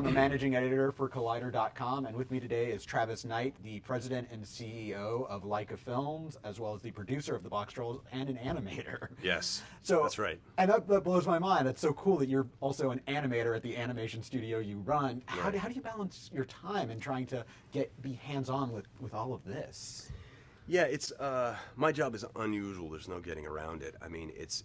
I'm a managing editor for Collider.com, and with me today is Travis Knight, the president and CEO of Laika Films, as well as the producer of the Boxtrolls and an animator. Yes, so that's right. And that blows my mind. That's so cool that you're also an animator at the animation studio you run. Right. How do you balance your time in trying to be hands-on with all of this? Yeah, it's my job is unusual. There's no getting around it. I mean, it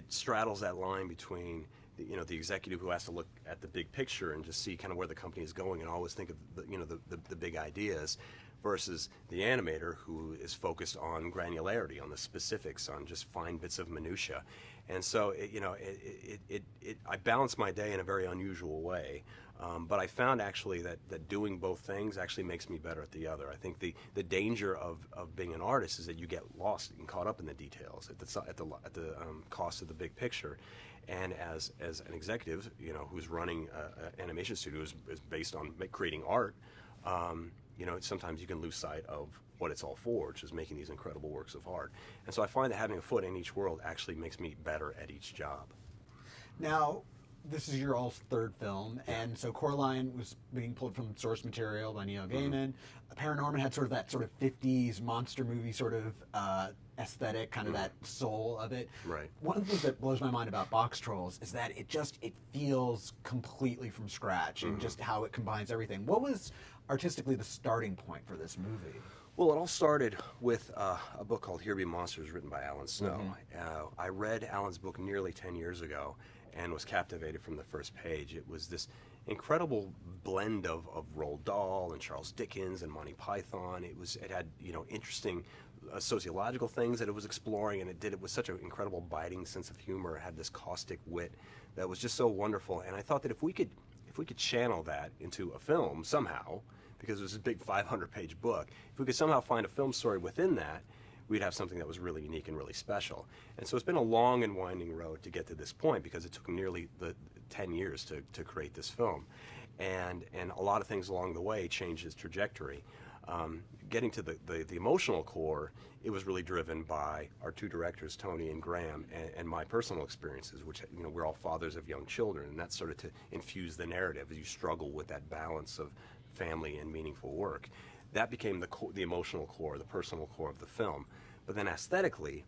straddles that line between the executive who has to look at the big picture and just see kind of where the company is going and always think of the big ideas, versus the animator who is focused on granularity, on the specifics, on just fine bits of minutia. And so I balance my day in a very unusual way. But I found actually that doing both things actually makes me better at the other. I think the danger of being an artist is that you get lost and caught up in the details at the cost of the big picture. And as an executive, who's running an animation studio is based on creating art, sometimes you can lose sight of what it's all for, which is making these incredible works of art. And so I find that having a foot in each world actually makes me better at each job. Now, this is your all's third film, and so Coraline was being pulled from source material by Neil Gaiman. Paranorman had sort of that 50s monster movie sort of aesthetic, kind of that soul of it. Right. One of the things that blows my mind about Boxtrolls is that it feels completely from scratch, and just how it combines everything. What was artistically the starting point for this movie? Well, it all started with a book called Here Be Monsters, written by Alan Snow. I read Alan's book nearly 10 years ago and was captivated from the first page. It was this incredible blend of Roald Dahl and Charles Dickens and Monty Python. It had interesting sociological things that it was exploring, and it did it with such an incredible biting sense of humor. It had this caustic wit that was just so wonderful. And I thought that if we could channel that into a film somehow, because it was a big 500-page book, if we could somehow find a film story within that, we'd have something that was really unique and really special. And so it's been a long and winding road to get to this point, because it took nearly 10 years to create this film. And a lot of things along the way changed its trajectory. Getting to the emotional core, it was really driven by our two directors, Tony and Graham, and my personal experiences, which, we're all fathers of young children, and that's sort of to infuse the narrative as you struggle with that balance of family and meaningful work. That became the emotional core, the personal core of the film. But then aesthetically,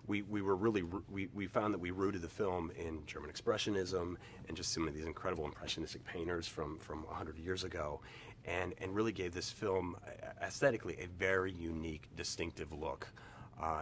we found that we rooted the film in German Expressionism and just some of these incredible impressionistic painters from 100 years ago, and really gave this film aesthetically a very unique, distinctive look.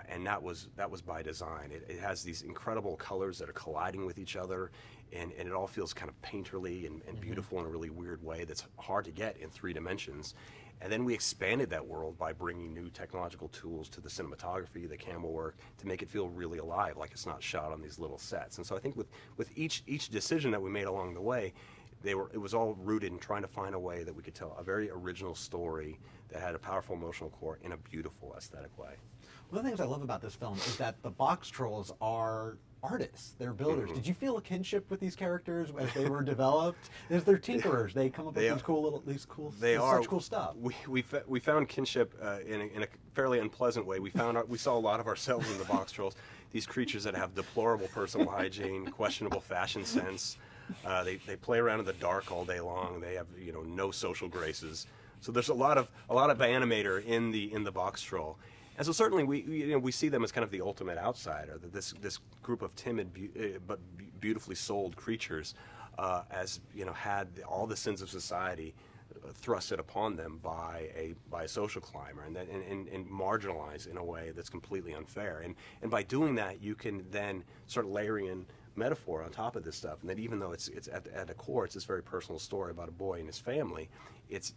And that was by design. It has these incredible colors that are colliding with each other, and it all feels kind of painterly and beautiful in a really weird way that's hard to get in 3 dimensions. And then we expanded that world by bringing new technological tools to the cinematography, the camera work, to make it feel really alive, like it's not shot on these little sets. And so I think with each decision that we made along the way, it was all rooted in trying to find a way that we could tell a very original story that had a powerful emotional core in a beautiful aesthetic way. One of the things I love about this film is that the Boxtrolls are artists. They're builders. Did you feel a kinship with these characters as they were developed? They're tinkerers. They come up with such cool stuff. We found kinship in a fairly unpleasant way. We saw a lot of ourselves in the Boxtrolls. These creatures that have deplorable personal hygiene, questionable fashion sense. They play around in the dark all day long. They have no social graces. So there's a lot of Animator in the Boxtroll. And so certainly we see them as kind of the ultimate outsider, that this group of timid but beautifully souled creatures, had all the sins of society thrusted upon them by a social climber, and marginalized in a way that's completely unfair. And by doing that, you can then start layering in metaphor on top of this stuff, and that even though it's at the core, it's this very personal story about a boy and his family,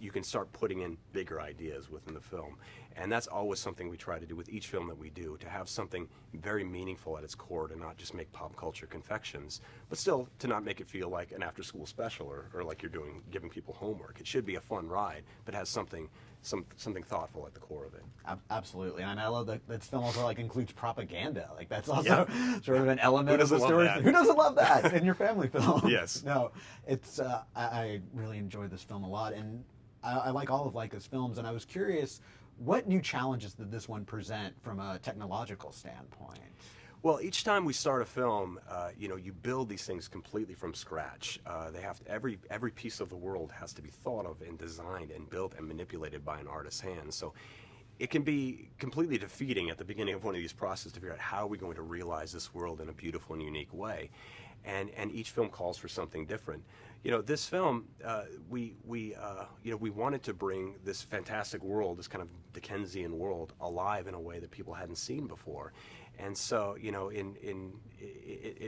you can start putting in bigger ideas within the film. And that's always something we try to do with each film that we do, to have something very meaningful at its core, to not just make pop culture confections, but still to not make it feel like an after-school special or like you're giving people homework. It should be a fun ride, but has something thoughtful at the core of it. Absolutely, and I love that this film also includes propaganda. That's also sort of an element of the story. Who doesn't love that in your family film? Yes. No, it's I really enjoyed this film a lot, and I like all of Laika's films. And I was curious, what new challenges did this one present from a technological standpoint? Well, each time we start a film, you build these things completely from scratch. They have to, every piece of the world has to be thought of and designed and built and manipulated by an artist's hand. So it can be completely defeating at the beginning of one of these processes to figure out how are we going to realize this world in a beautiful and unique way. And each film calls for something different. This film, we wanted to bring this fantastic world, this kind of Dickensian world, alive in a way that people hadn't seen before. And so, it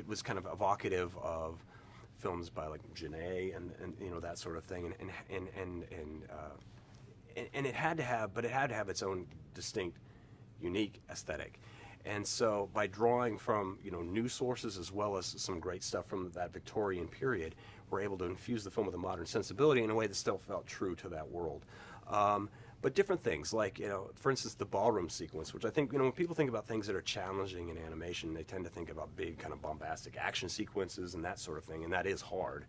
was kind of evocative of films by like Genet and that sort of thing, and it had to have its own distinct, unique aesthetic. And so by drawing from new sources as well as some great stuff from that Victorian period, we're able to infuse the film with a modern sensibility in a way that still felt true to that world. But different things, like, for instance, the ballroom sequence, which I think, when people think about things that are challenging in animation, they tend to think about big kind of bombastic action sequences and that sort of thing, and that is hard.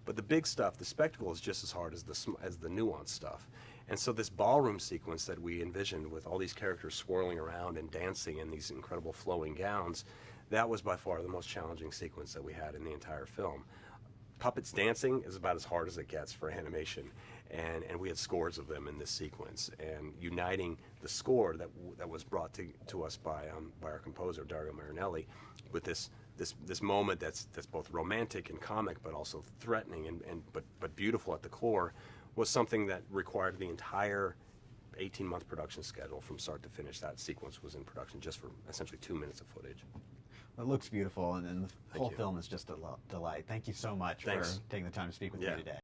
But the big stuff, the spectacle, is just as hard as the nuanced stuff. And so this ballroom sequence that we envisioned with all these characters swirling around and dancing in these incredible flowing gowns, that was by far the most challenging sequence that we had in the entire film. Puppets dancing is about as hard as it gets for animation, and we had scores of them in this sequence. And uniting the score that was brought to us by our composer Dario Marinelli, with this moment that's both romantic and comic, but also threatening but beautiful at the core, was something that required the entire 18-month production schedule from start to finish. That sequence was in production just for essentially 2 minutes of footage. It looks beautiful, and the whole you. film is just a delight. Thanks. Thank you so much for taking the time to speak with me today.